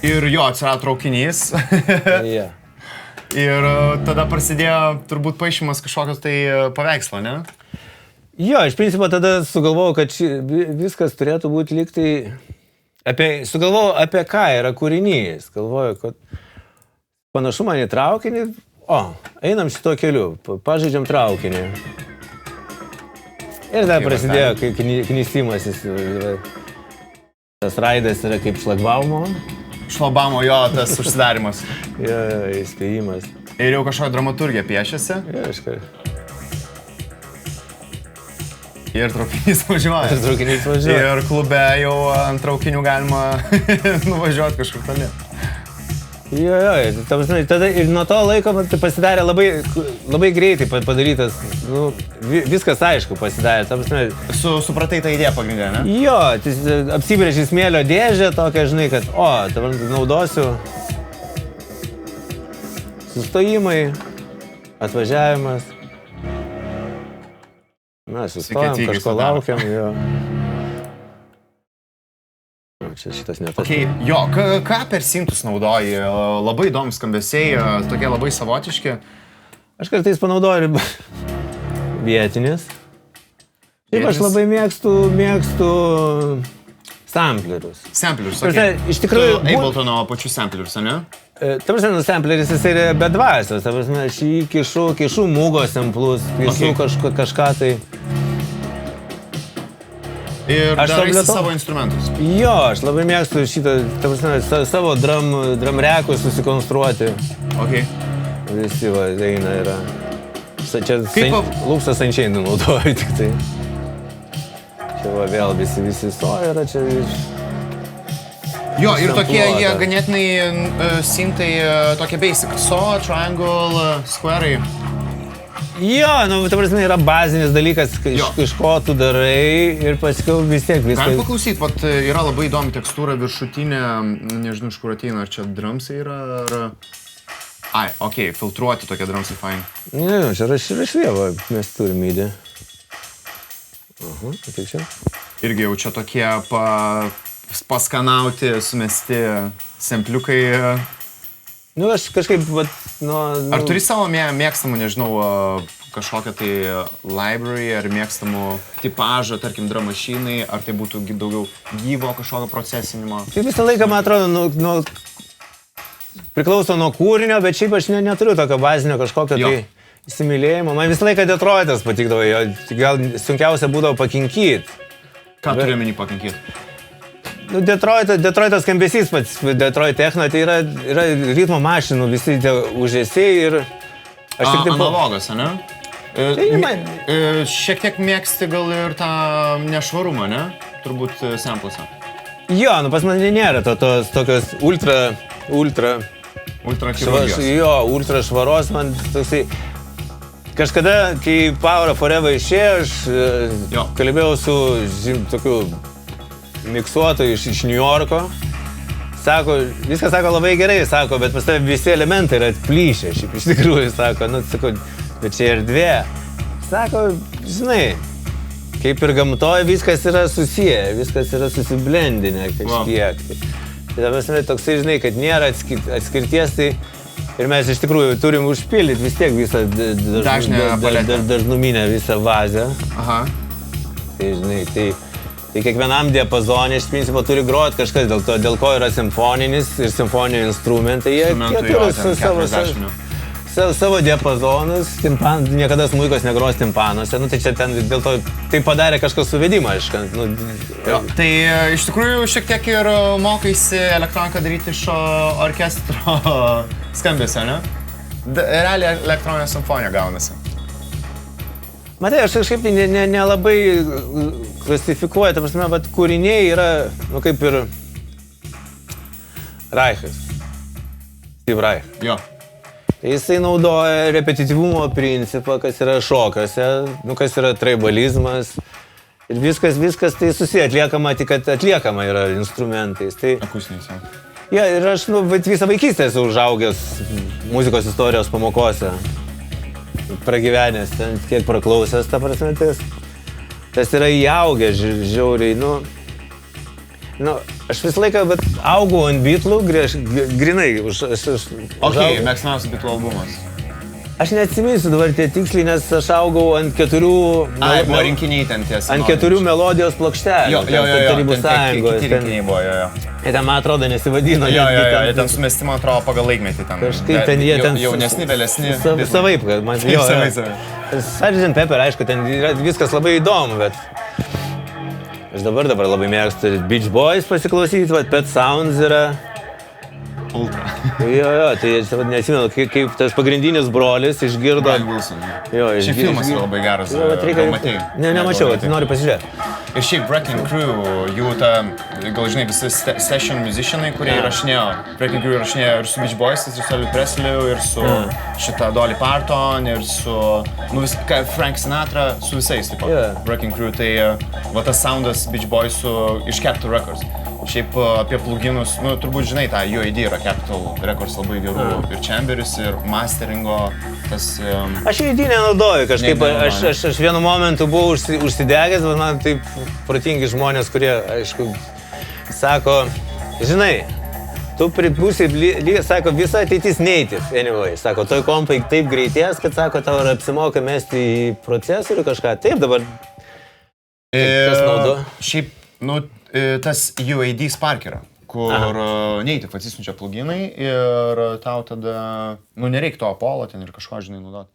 Ir jo, atsirado traukinys. Yeah. Ir tada prasidėjo turbūt paišymas kažkokios tai paveikslo, ne? Jo, iš principo tada sugalvojau, kad viskas turėtų būti lyg tai... Sugalvojau, apie ką yra kūrinys. Galvoju, kad panašu man į traukinį. Einam šito keliu, pažaidžiam traukinį. Ir dar prasidėjo knystimasis. Tas raidas yra kaip šlagbaumo. Šlagbaumo, jo, tas užsidarimas. Jo, įspėjimas. Ir jau kažkokia dramaturgija piešiasi. Jo, iškai. Ir traukinys važiuoja. Ir klube jau ant traukinių galima nuvažiuoti kažkur toli. Jo, tada ir nuo to laiko pasidarė labai greitai padarytas, viskas aišku pasidarė. Supratai tą idėją pagrindę, ne? Jo, apsibrėži smėlio dėžę tokią, žinai, kad, dabar naudosiu sustojimai, atvažiavimas. Mes sustojam, kažko laukiam, jo. šitas ne tas. Okay, jo, ką per sintus naudoji? Labai įdomus skambesiai, tokie labai savotiški. Aš kartais panaudoju vietinis. Taip, aš labai mėgstu samplerius. Samplerius, okay. Iš tikrųjų... Abletono pačių samplerius, ne? Ta prasme, sampleris jis yra bedvasios. Ta prasme, aš jį kišu mūgos samplus, kišu kažką tai. Ir darai savo instrumentus? Jo, aš labai mėgstu šitą, ta prasme, savo drum rekus susikonstruoti. Okay. Visi va, eina yra. Čia Luksas Sančiai naudoju tik tai. Čia va vėl visi soja yra čia iš... Jo, ir tokie jie ganėtinai sintai tokie basic. So, triangle, square'ai. Jo, nu, ta prasme, yra bazinis dalykas, iš ko tu darai ir paskiau vis tiek viską. Galim paklausyt, vat yra labai įdomi tekstūra viršutinė, nežinau, iš kur ateina, ar čia drumsai yra, ar... Ai, okei, filtruoti tokie drumsai, fine. Ne, čia rašvėva, mes turim įdį. Taip čia. Irgi jau čia tokie paskanauti, sumesti sampliukai. Nu, aš kažkaip, vat, Ar turi savo mėgstamų, nežinau, kažkokią tai library, ar mėgstamų tipažą, tarkim, drum mašinai, ar tai būtų daugiau gyvo kažkokio procesinimo? Tai visą laiką, man atrodo, priklauso nuo kūrinio, bet šiaip aš neturiu tokio bazinio kažkokio tai įsimylėjimo. Man visą laiką Detroitas patikdavo, gal sunkiausia būdavo pakinkyti. Ką turiu menį pakinkyti? Detroito skambesys pats, Detroit techno, tai yra ritmo mašinų, visi tie užesiai ir... Analogas, ne? Šiek tiek mėgsti gal ir tą nešvarumą, ne? Turbūt samplusą. Jo, nu pas mane nėra tokios ultra chirurgijos. Jo, ultra švaros, man toksai... Kažkada, kai Power Forever išėjo, aš kalbėjau su tokiu miksuotoju iš New Yorko. Sako, viskas sako labai gerai, sako, bet pas tave visi elementai yra atplyšę, šiaip iš tikrųjų, sako, bet čia erdvė. Sako, žinai, kaip ir gamtoje viskas yra susiję, viskas yra susiblendinę kažkiek. Tai dabar toksai, žinai, kad nėra atskirties, tai ir mes iš tikrųjų turim užpildyti vis tiek visą dažnuminę visą vazę. Aha. Tai, žinai, tai kiekvienam diapazonė iš principo turi groti kažkas, dėl ko yra simfoninis ir simfoniniai instrumentai. Jie turi savo diapazonus, niekada smuikos negros timpanuose, tai čia ten dėl to tai padarė kažkas suvedimą, aišku. Tai iš tikrųjų šiek tiek ir mokaisi elektroniką daryti iš orkestro skambesio, ne? Realiai elektroninė simfonija gaunasi. Matai, aš kažkaip nelabai klasifikuoju, ta prasme, bet kūriniai yra, kaip ir Reichas. Steve Reich. Jo. Jisai naudoja repetityvumo principą, kas yra šokose, kas yra tribalizmas. Ir viskas tai susiję, atliekama, tik kad atliekama yra instrumentais. Tai... Akustiniais, jau. Ja, ir aš visą vaikystę esu užaugęs muzikos istorijos pamokose. Pragyvenęs, ten kiek praklausęs, ta prasme, tas yra įaugęs žiauriai, aš visą laiką augau ant Beatlų, grinai, mėgstamiausias Beatlų albumas. Aš neatsiminsiu dabar tie tiksliai, nes aš augau ant 4... Buvo rinkiniai ten tiesa. Ant 4 melodijos plokštelių. Tarybų Sąjungos. Kiti rinkiniai buvo, jo. Jie ten, man atrodo, nesivadino. Jie ten sumesti, man atrodo, pagal laikmetį ten. Kažkaip ten jie ten... Jaunesni, vėlesni. Savaip, kad man... Sgt. Pepper, aišku, ten viskas labai įdomu, bet... Aš dabar labai mėgstu Beach Boys pasiklausyti, Pet Sounds yra... Ultra. Jo, tai neatsimenu, kaip tas pagrindinis brolis išgirdo... Brian Wilson. Šiaip filmas yra labai geras, gal matei? Nemačiau, noriu pasižiūrėti. Ir šiaip Wrecking Crew, jų gal žinai, visi session musicianai, kurie įrašinėjo, Wrecking Crew įrašinėjo ir su Beach Boys, ir su Elvis Presley, ir su šitą Dolly Parton, ir su Frank Sinatra, su visais taip pat. Wrecking Crew, tai tas soundas Beach Boys'ų iš Capitol Records. Šiaip apie pluginus, turbūt žinai, tą UAD yra Capitol Records labai gerų ir chamberis, ir masteringo, tas... Aš UAD nenaudoju kažkaip, aš vienu momentu buvau užsidegęs, bet man taip protingi žmonės, kurie, aišku, sako, žinai, tu būsi, sako, visa ateitis neįtis, anyway. Sako, toj kompai taip greitės, kad, sako, tau yra apsimoka mesti į procesorių kažką. Taip, dabar kas naudo? Šiaip, tas UAD Spark yra, kur native atsisiunčia pluginai ir tau tada, nereikia to Apollo ten ir kažko, žinai, naudoti.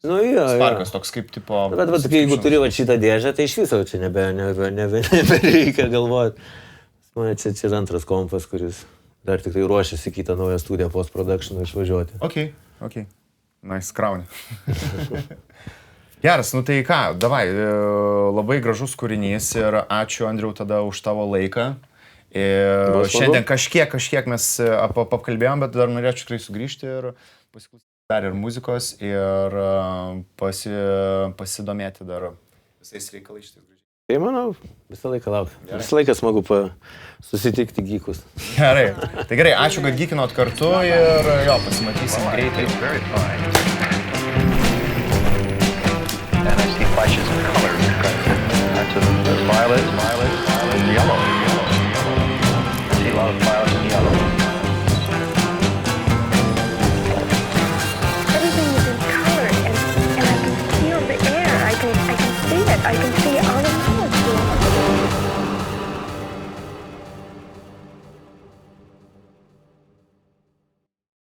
Nu, jo. Sparkas toks kaip tipo... Bet jeigu turi šitą dėžę, tai iš viso čia nebereikia galvoti. Man čia yra antras kompas, kuris dar tik tai ruošiasi kitą naują studiją post-production išvažiuoti. Ok. Nice, krauni. Geras, tai ką, davai, labai gražus kūrinys ir ačiū, Andriau, tada už tavo laiką. Ir šiandien kažkiek mes apkalbėjom, bet dar norėčiau tikrai sugrįžti ir pasiklausyti dar ir muzikos ir pasidomėti dar visais reikalais šitais gražiai. Tai manau, visą laiką laukiu. Visą laiką smagu susitikti gykus. Gerai. Tai gerai, ačiū, kad gykinot kartu ir jo, pasimatysim greitai. And I see flashes of colors. That's violet, and yellow.